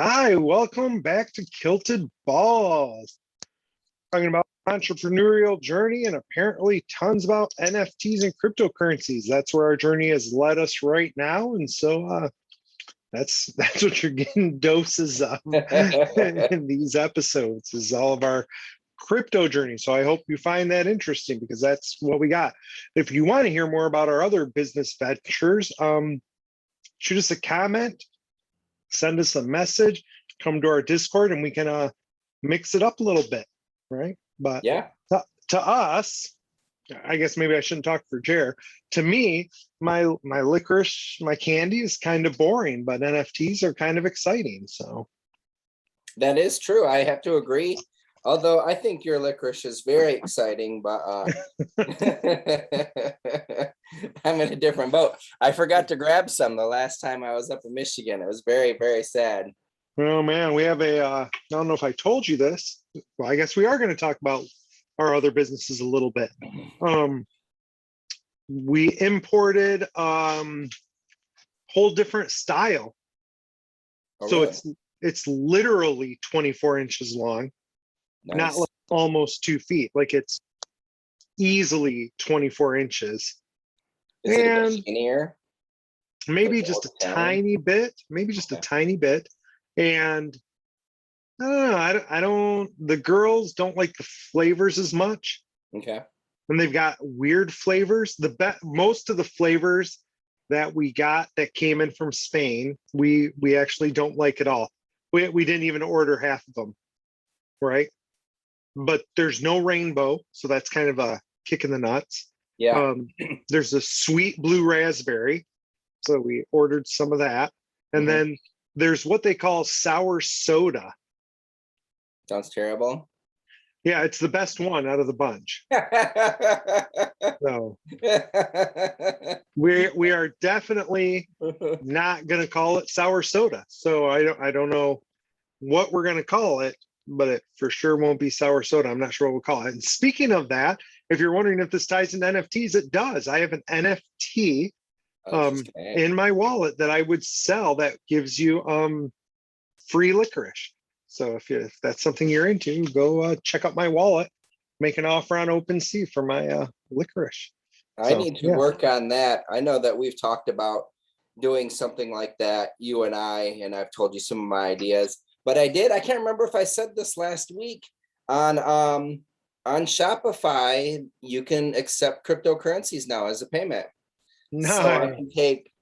Hi, welcome back to Kilted Balls. Talking about entrepreneurial journey and apparently tons about NFTs and cryptocurrencies. That's where our journey has led us right now, and so that's what you're getting doses of in these episodes. Is all of our crypto journey. So I hope you find that interesting because that's what we got. If you want to hear more about our other business ventures, shoot us a comment, send us a message, come to our Discord, and we can mix it up a little bit, right? But Yeah, to us, I guess maybe I shouldn't talk for Jer. To me, my licorice, my candy is kind of boring, but NFTs are kind of exciting. So that is true. I have to agree. Although I think your licorice is very exciting, but I'm in a different boat. I forgot to grab some the last time I was up in Michigan. It was very, very sad. oh man, we have I don't know if I told you this. Well, I guess we are going to talk about our other businesses a little bit. We imported whole different style. Oh, So really? it's literally 24 inches long, not Nice. like almost 2 feet. Like it's easily 24 inches. Is it a bit And skinnier? maybe Like the just old a Italian? tiny bit, maybe just a Okay. tiny bit. And I don't know, the girls don't like the flavors as much. Okay. And they've got weird flavors. Most of the flavors that we got that came in from Spain, we actually don't like at all. We didn't even order half of them, right? But there's no rainbow, so that's kind of a kick in the nuts. Yeah. There's a sweet blue raspberry, so we ordered some of that. And Mhm. then there's what they call sour soda. Sounds terrible. Yeah, it's the best one out of the bunch. So we are definitely not going to call it sour soda. So I don't know what we're going to call it, but it for sure won't be sour soda. I'm not sure what we'll call it. And speaking of that, if you're wondering if this ties into NFTs, it does. I have an NFT Okay. in my wallet that I would sell that gives you free licorice. So if that's something you're into, go check out my wallet, make an offer on OpenSea for my licorice. I So need to yeah. work on that. I know that we've talked about doing something like that, you and I've told you some of my ideas. But I can't remember if I said this last week on Shopify, you can accept cryptocurrencies now as a payment. So Nice.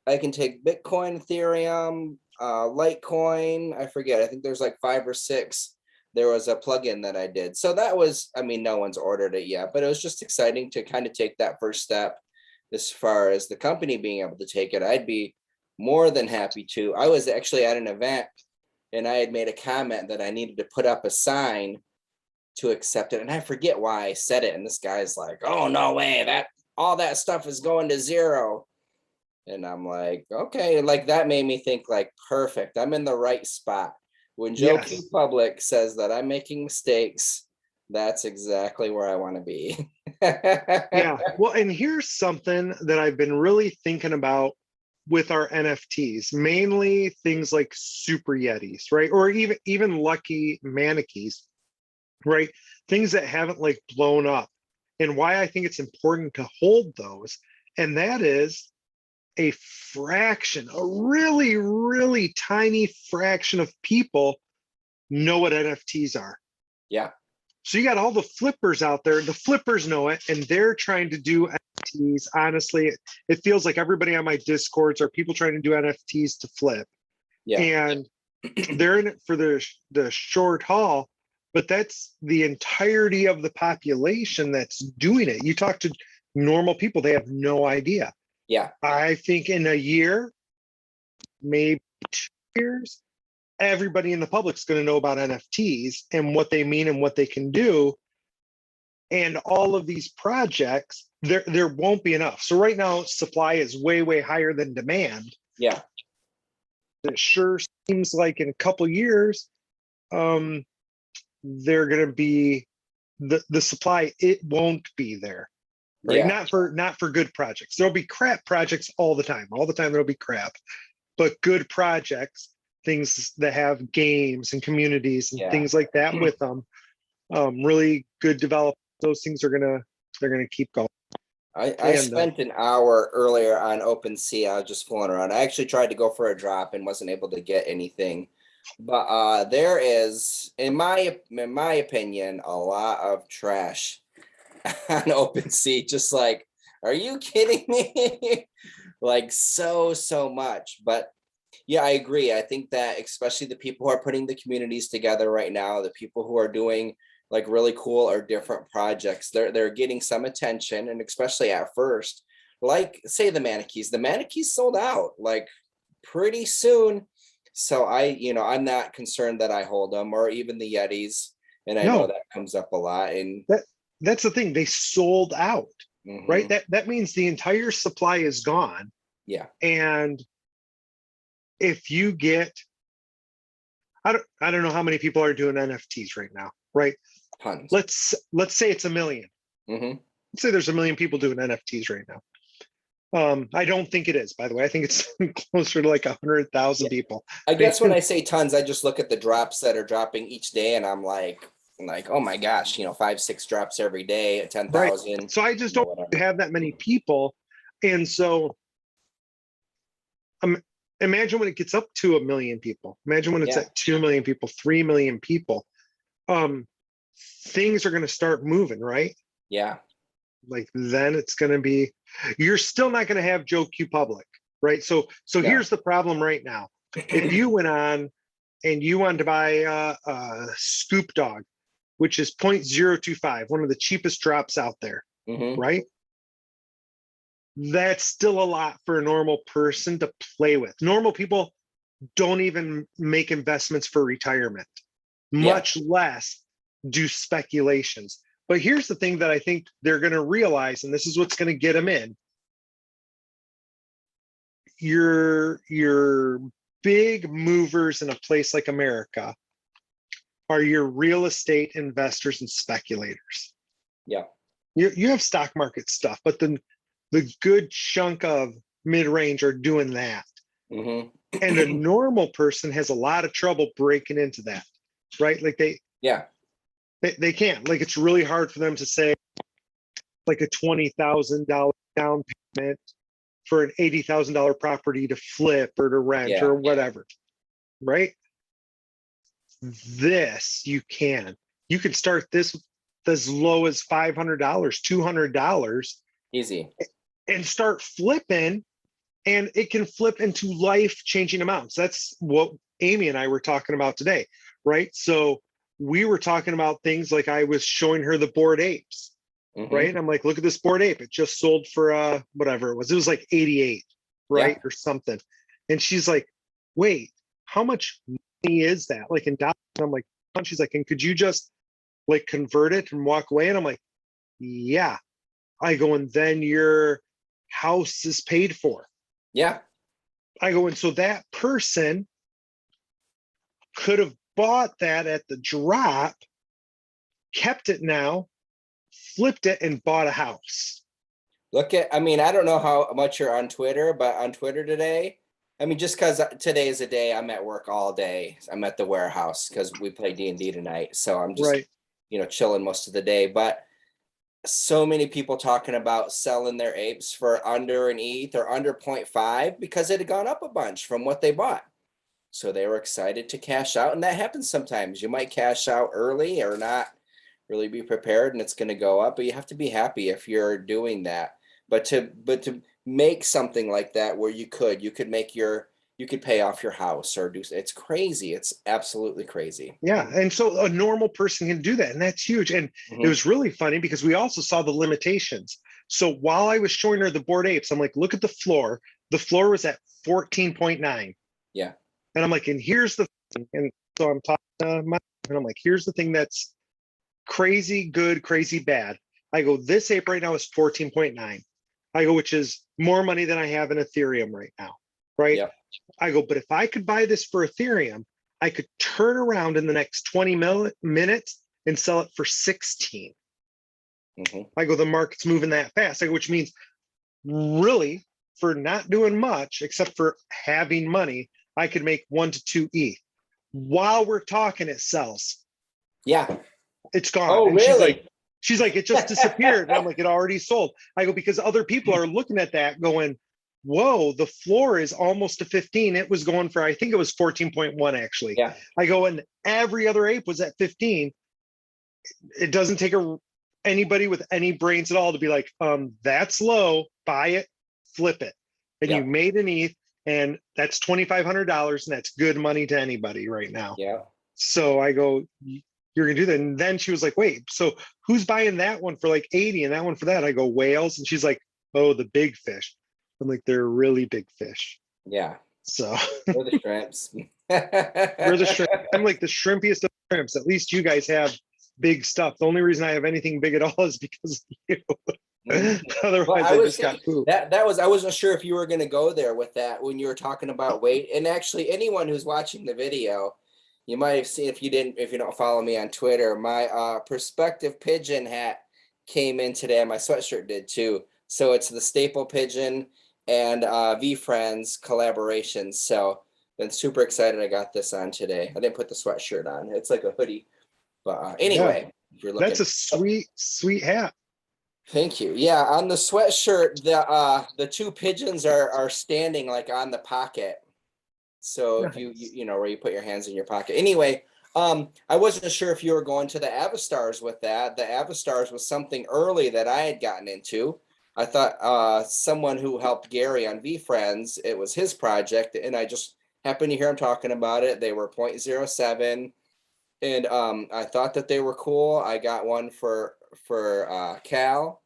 I can take Bitcoin, Ethereum, Litecoin, I forget. I think there's like 5 or 6. There was a plugin that I did. So that was, I mean, no one's ordered it yet, but it was just exciting to kind of take that first step. As far as the company being able to take it, I'd be more than happy to. I was actually at an event and I had made a comment that I needed to put up a sign to accept it. And I forget why I said it. And this guy's like, oh, no way, that all that stuff is going to zero. And I'm like, okay, like that made me think like, perfect. I'm in the right spot. When Joe Q Yes. Public says that I'm making mistakes, that's exactly where I want to be. Yeah. Well, and here's something that I've been really thinking about with our NFTs, mainly things like super yetis, right? Or even lucky manikis, right? Things that haven't like blown up. And why I think it's important to hold those. And that is a fraction, a really, really tiny fraction of people know what NFTs are. Yeah. So you got all the flippers out there. The flippers know it, and they're trying to do NFTs. Honestly, it feels like everybody on my Discords are people trying to do NFTs to flip, Yeah. and they're in it for the short haul. But that's the entirety of the population that's doing it. You talk to normal people; they have no idea. Yeah. I think in a year, maybe 2 years, everybody in the public's going to know about NFTs and what they mean and what they can do. And all of these projects, there won't be enough. So right now, supply is way, way higher than demand. Yeah. It sure seems like in a couple years, they're going to be the supply. It won't be there, right? Yeah. Not for good projects. There'll be crap projects all the time. All the time there'll be crap, but good projects things that have games and communities and Yeah. things like that with them. Really good develop. Those things they're gonna keep going. I spent an hour earlier on OpenSea. I was just fooling around. I actually tried to go for a drop and wasn't able to get anything. But there is, in my opinion, a lot of trash on OpenSea. Just like, are you kidding me? Like so much. But yeah, I agree. I think that especially the people who are putting the communities together right now, the people who are doing like really cool or different projects, they're getting some attention, and especially at first, like say the Manikees. The Manikees sold out like pretty soon. So I'm not concerned that I hold them, or even the Yetis. And I know No, that comes up a lot. And that's the thing. They sold out, right? mhm, That means the entire supply is gone. yeah, And if you get, I don't know how many people are doing NFTs right now, right? tons. Let's say it's a million. Hmm. Let's say there's a million people doing NFTs right now. I don't think it is, by the way. I think it's closer to like 100,000 Yeah. people. I guess when I say tons, I just look at the drops that are dropping each day, and I'm like, oh my gosh, 5, 6 drops every day at Right. 10,000. So I just don't Whatever. have that many people. And so imagine when it gets up to a million people. Imagine when it's Yeah, at 2 million people, 3 million people. Um, things are going to start moving, right? yeah, Like then it's going to be, you're still not going to have Joe Q Public, right? So no, here's the problem right now. If you went on and you wanted to buy a Scoop Dog, which is 0.025, one of the cheapest drops out there, hmm, right? That's still a lot for a normal person to play with. Normal people don't even make investments for retirement, yeah, much less do speculations. But here's the thing that I think they're going to realize, and this is what's going to get them in. Your big movers in a place like America are your real estate investors and speculators. yeah, You have stock market stuff, but then the good chunk of mid-range are doing that. hmm, And a normal person has a lot of trouble breaking into that, right? Like yeah, they can't. Like it's really hard for them to say like a $20,000 down payment for an $80,000 property to flip or to rent yeah, or whatever, right? This you can. You can start this as low as $500, $200, easy. and start flipping, and it can flip into life-changing amounts. That's what Amy and I were talking about today, right? So we were talking about things like I was showing her the Bored Apes, Hmm. right? I'm like, look at this Bored Ape. It just sold for whatever it was like 88, Yeah, right? Or something. And she's like, wait, how much money is that? Like in dollars? And I'm like, and she's like, and could you just like convert it and walk away? And I'm like, yeah. I go, and then your house is paid for. yeah, I go, and so that person could have bought that at the drop, kept it now, flipped it, and bought a house. I mean, I don't know how much you're on Twitter, but on Twitter today, I mean, just because today is a day I'm at work all day. I'm at the warehouse because we play D&D tonight. So I'm just, Right. chilling most of the day. But so many people talking about selling their apes for under an ETH or under 0.5 because it had gone up a bunch from what they bought. So they were excited to cash out. And that happens sometimes. You might cash out early or not really be prepared, and it's going to go up, but you have to be happy if you're doing that. But to make something like that where you could pay off your house or do, it's crazy. It's absolutely crazy. Yeah. And so a normal person can do that. And that's huge. And it Mhm. was really funny because we also saw the limitations. So while I was showing her the Bored Apes, I'm like, look at the floor. The floor was at 14.9. Yeah. And I'm like, and here's the thing. And so I'm talking to my, and I'm like, here's the thing that's crazy good, crazy bad. I go, this ape right now is 14.9. I go, which is more money than I have in Ethereum right now, right? Yep. I go, but if I could buy this for Ethereum, I could turn around in the next 20 minutes and sell it for 16. Hmm. I go, the market's moving that fast. I go, which means really for not doing much except for having money, I could make 1 to 2 ETH. While we're talking, it sells. Yeah. It's gone. Oh, And really? she's like, it just disappeared. And I'm like, it already sold. I go, because other people are looking at that going, whoa, the floor is almost to 15. It was going for, I think it was 14.1 actually. Yeah. I go, and every other ape was at 15. It doesn't take anybody with any brains at all to be like, that's low, buy it, flip it. And you Yeah. made an ETH, and that's $2,500, and that's good money to anybody right now. Yeah. So I go, you're gonna do that. And then she was like, wait, so who's buying that one for like 80 and that one for that? I go, whales. And she's like, oh, the big fish. I'm like, they're really big fish. Yeah. So Or the shrimps. we're the shrimp. I'm like the shrimpiest of shrimps. At least you guys have big stuff. The only reason I have anything big at all is because of you. Well, Otherwise, I I was just got thinking poop. that was I wasn't sure if you were going to go there with that when you were talking about weight. And actually, anyone who's watching the video, you might have seen if you don't follow me on Twitter, my perspective pigeon hat came in today. My sweatshirt did too. So it's the staple pigeon and V Friends collaboration. So been super excited I got this on today. I didn't put the sweatshirt on. It's like a hoodie. But anyway, if you're looking, That's a sweet, sweet hat. thank you. Yeah, on the sweatshirt, the two pigeons are standing like on the pocket. So if you know where you put your hands in your pocket. Anyway, I wasn't sure if you were going to the Avastars with that. The Avastars was something early that I had gotten into. I thought someone who helped Gary on V Friends, it was his project, and I just happened to hear him talking about it. They were 0.07. And I thought that they were cool. I got one for Cal.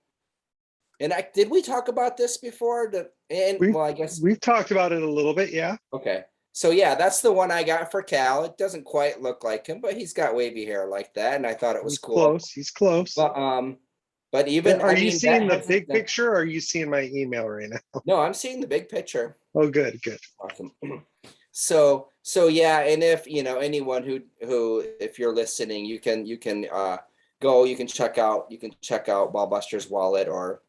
And did we talk about this before? Well, I guess We've talked about it a little bit, yeah. okay. So yeah, that's the one I got for Cal. It doesn't quite look like him, but he's got wavy hair like that, and I thought it was He's cool. close. He's close. But even Are you seeing the big picture, or are you seeing my email right now? No, I'm seeing the big picture. Oh, good, good. Awesome. So yeah, and if you know anyone who if you're listening, you can go, you can check out Ballbuster's wallet or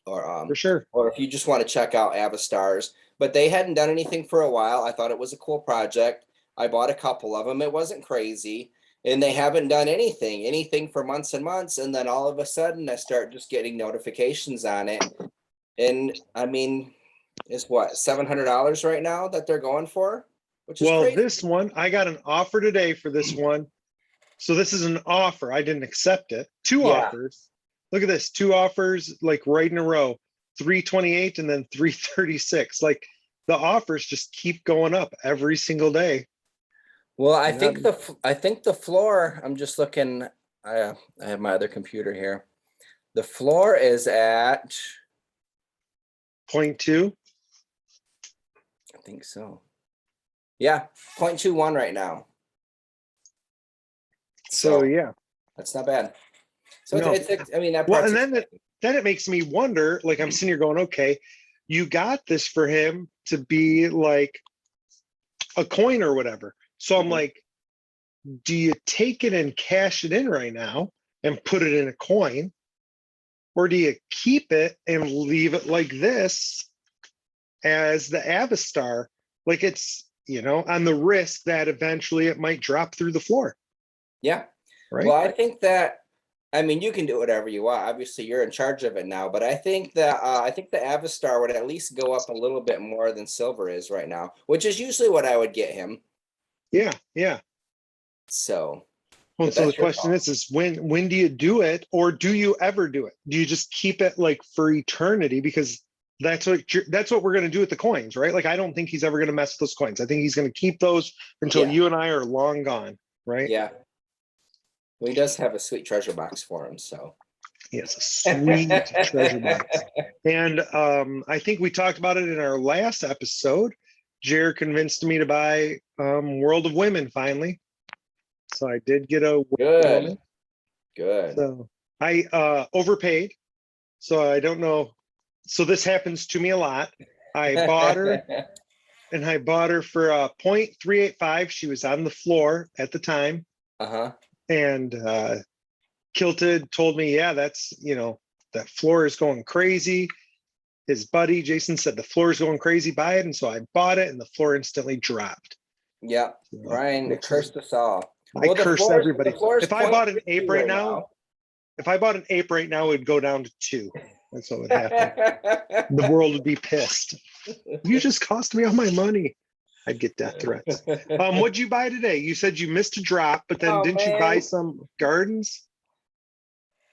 For sure. or if you just want to check out Avastars. But they hadn't done anything for a while. I thought it was a cool project. I bought a couple of them. It wasn't crazy. And they haven't done anything for months and months. And then all of a sudden I start just getting notifications on it. And I mean, it's what, $700 right now that they're going for, which is crazy. This one, I got an offer today for this one. So this is an offer. I didn't accept it. Two offers. Look at this. Two offers like right in a row. 328 and then 336. Like the offers just keep going up every single day. Well, I think the floor, I'm just looking, I have my other computer here. The floor is at 0.2. I think so. Yeah, 0.21 right now. So yeah, that's not bad. So no. I mean, that part's and then it makes me wonder, like I'm sitting here going, okay, you got this for him to be like a coin or whatever. So I'm like, do you take it and cash it in right now and put it in a coin? Or do you keep it and leave it like this as the Avastar? Like it's, you know, on the risk that eventually it might drop through the floor. Yeah. Right. Well, I think that, I mean, you can do whatever you want. Obviously, you're in charge of it now, but I think that the Avastar would at least go up a little bit more than silver is right now, which is usually what I would get him. Yeah, yeah. So, well, so the question is when do you do it, or do you ever do it? Do you just keep it like for eternity? Because that's what we're going to do with the coins, right? Like I don't think he's ever going to mess with those coins. I think he's going to keep those until you and I are long gone, right? Yeah. Well, he does have a sweet treasure box for him, so. He has a sweet treasure box. And I think we talked about it in our last episode. Jared convinced me to buy World of Women finally. So I did get a woman. Good. So I overpaid. So I don't know. So this happens to me a lot. I bought her and I bought her for 0.385. She was on the floor at the time. And Kilted told me, yeah, that's, you know, that floor is going crazy. his buddy Jason said the floor's going crazy, buy it, and so I bought it, and the floor instantly dropped. Yep. So, Ryan which is- cursed us all. I Well, the curse floor everybody. the floor is If I bought an 0.32 ape right now, if I bought an ape right now, it'd go down to 2. That's what would happen. The world would be pissed. You just cost me all my money. I'd get death threats. What'd you buy today? You said you missed a drop, but then Oh, didn't you buy man. some gardens?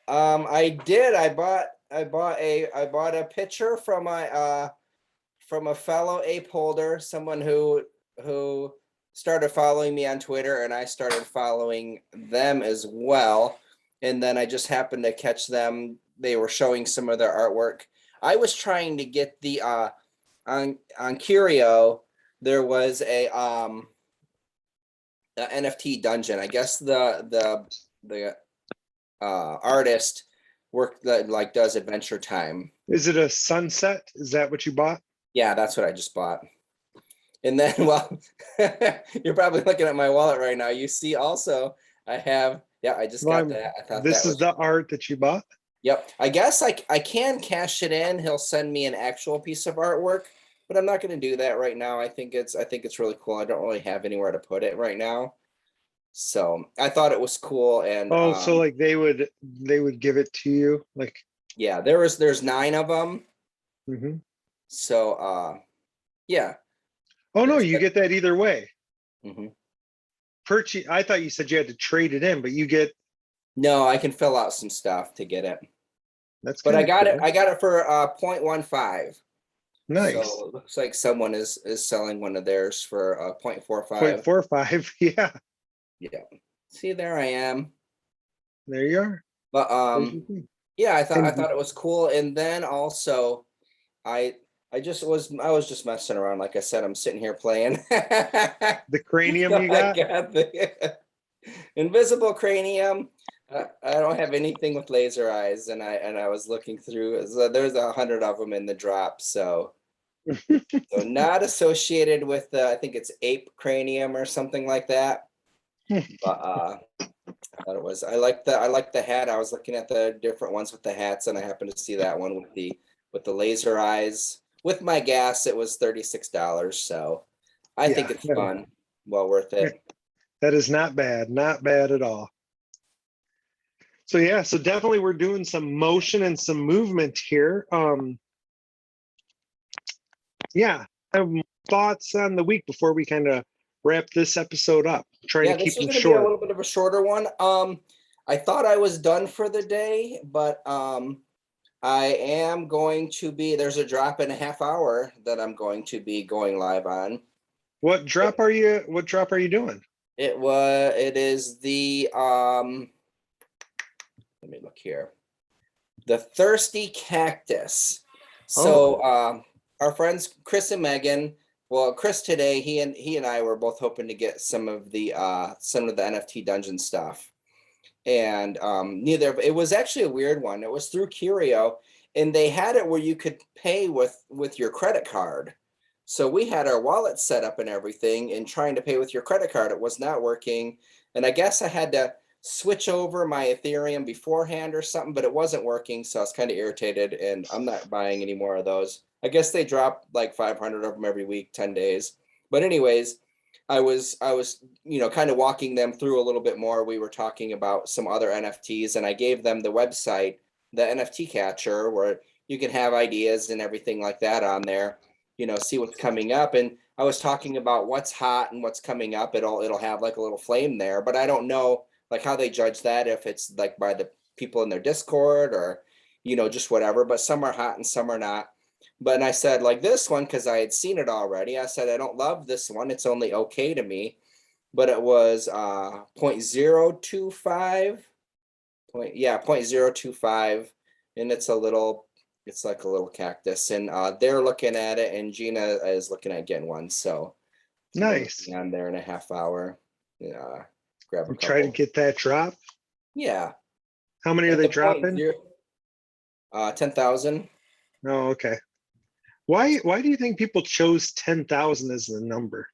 I did. I bought a picture from a fellow ape holder, someone who started following me on Twitter, and I started following them as well. And then I just happened to catch them. They were showing some of their artwork. I was trying to get the on Curio, there was a NFT dungeon. I guess the artist work that like does Adventure Time. Is it a sunset? Is that what you bought? Yeah, that's what I just bought. And then, well, you're probably looking at my wallet right now. You see also I have, yeah, I just got that. I thought This that is was, the art that you bought? yep. I guess I can cash it in. He'll send me an actual piece of artwork, but I'm not going to do that right now. I think it's really cool. I don't really have anywhere to put it right now. So I thought it was cool. And Oh, so like they would give it to you? Like, yeah, there's 9 of them. mhm. So yeah. Oh no, you get that either way. Mhm. I thought you said you had to trade it in, but you get. No, I can fill out some stuff to get it. That's But I kinda got it. cool. I got it for 0.15. Nice. So it looks like someone is selling one of theirs for 0.45. 0.45. Yeah, Yeah. See, there I am. there you are. But There's your thing. yeah, I And thought it was cool. And then also I I was just messing around. Like I said, I'm sitting here playing. the cranium So you I got? got the invisible cranium. I don't have anything with laser eyes, and I was looking through. So there's 100 of them in the drop. So not associated with I think it's ape cranium or something like that. But I thought it was. I like the hat. I was looking at the different ones with the hats, and I happened to see that one with the laser eyes. With my gas, it was $36. So I think it's fun. Well worth it. That is not bad. Not bad at all. So yeah, so definitely we're doing some motion and some movement here. Yeah, I have thoughts on the week before we kind of wrap this episode up. Trying Yeah, to keep this is them going to be a short. little bit of a shorter one. I thought I was done for the day, but I am going to be. There's a drop in a half hour that I'm going to be going live on. What drop are you doing? It is the let me look here. The Thirsty Cactus. So our friends Chris and Megan. Well, Chris today, he and I were both hoping to get some of the NFT dungeon stuff. And neither it was actually a weird one. It was through Curio, and they had it where you could pay with your credit card. So we had our wallet set up and everything, and trying to pay with your credit card, it was not working. And I guess I had to switch over my Ethereum beforehand or something, but it wasn't working. So I was kind of irritated, and I'm not buying any more of those. I guess they drop like 500 of them every week, 10 days. But anyways, I was kind of walking them through a little bit more. We were talking about some other NFTs, and I gave them the website, the NFT catcher, where you can have ideas and everything like that on there, see what's coming up. And I was talking about what's hot and what's coming up. It'll have like a little flame there, but I don't know like how they judge that, if it's like by the people in their Discord or, just whatever, but some are hot and some are not. But and I said like this one, because I had seen it already. I said, I don't love this one. It's only okay to me. But it was 0.025. 0.025. And it's like a little cactus. And they're looking at it, and Gina is looking at getting one. So Nice. on there in a half hour. Yeah. Grab a couple. Try to get that drop. Yeah. How many are they dropping? 10,000. Oh, okay. Why do you think people chose 10,000 as the number?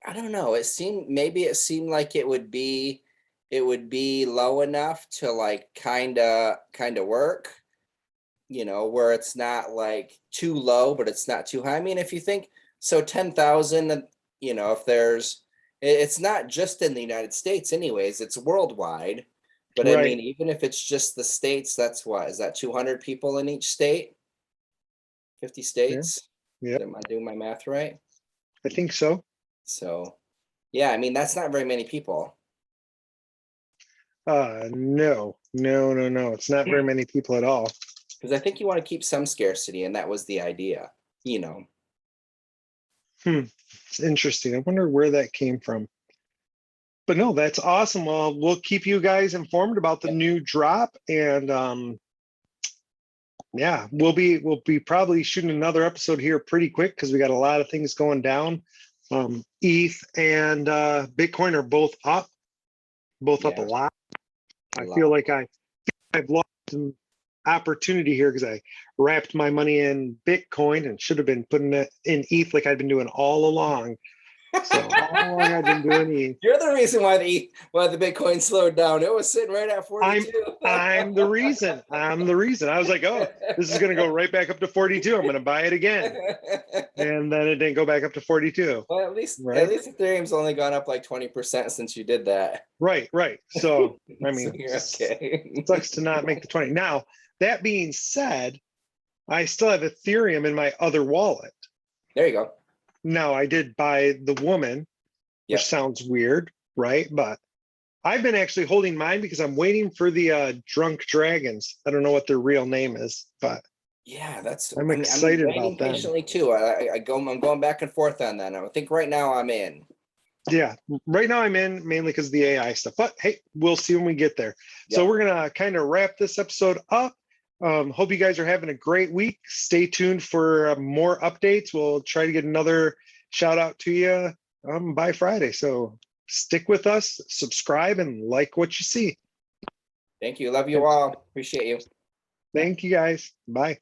I don't know. It seemed like it would be low enough to like kind of work. where it's not like too low, but it's not too high. I mean, if you think so, 10,000, if it's not just in the United States, anyways, it's worldwide. But I mean, Right. even if it's just the states, that's what is that 200 people in each state? 50 Yeah. states? Yeah. Am I doing my math right? I think so. So, yeah, I mean, that's not very many people. No, no, no, no. It's not very many people at all. Because I think you want to keep some scarcity, and that was the idea, you know. It's interesting. I wonder where that came from. But no, that's awesome. Well, we'll keep you guys informed about the Yep. new drop, and yeah, we'll be probably shooting another episode here pretty quick because we got a lot of things going down. ETH and Bitcoin are both up a Yeah, lot. a I feel lot. like I've lost some opportunity here because I wrapped my money in Bitcoin and should have been putting it in ETH like I've been doing all along. So all along I've been doing ETH. You're the reason why the Bitcoin slowed down. It was sitting right at I'm 42. I'm the reason. I'm the reason. I was like, oh, this is gonna go right back up to 42. I'm gonna buy it again. And then it didn't go back up to 42. Well, at least Right. Ethereum's only gone up like 20% since you did that. Right, right. So I So mean, you're okay. sucks to not make the 20. Now, that being said, I still have Ethereum in my other wallet. There you go. Now, I did buy the woman, which Yep. sounds weird, right? But I've been actually holding mine because I'm waiting for the drunk dragons. I don't know what their real name is, but Yeah, that's. I'm I mean, I'm excited waiting about them. patiently too. I'm going back and forth on that. I think right now I'm in. Yeah, right now I'm in mainly because of the AI stuff, but hey, we'll see when we get there. So Yep. we're gonna kind of wrap this episode up. Hope you guys are having a great week. Stay tuned for more updates. We'll try to get another shout out to you by Friday. So stick with us, subscribe, and like what you see. Thank you. Love you all. Appreciate you. Thank you guys. Bye.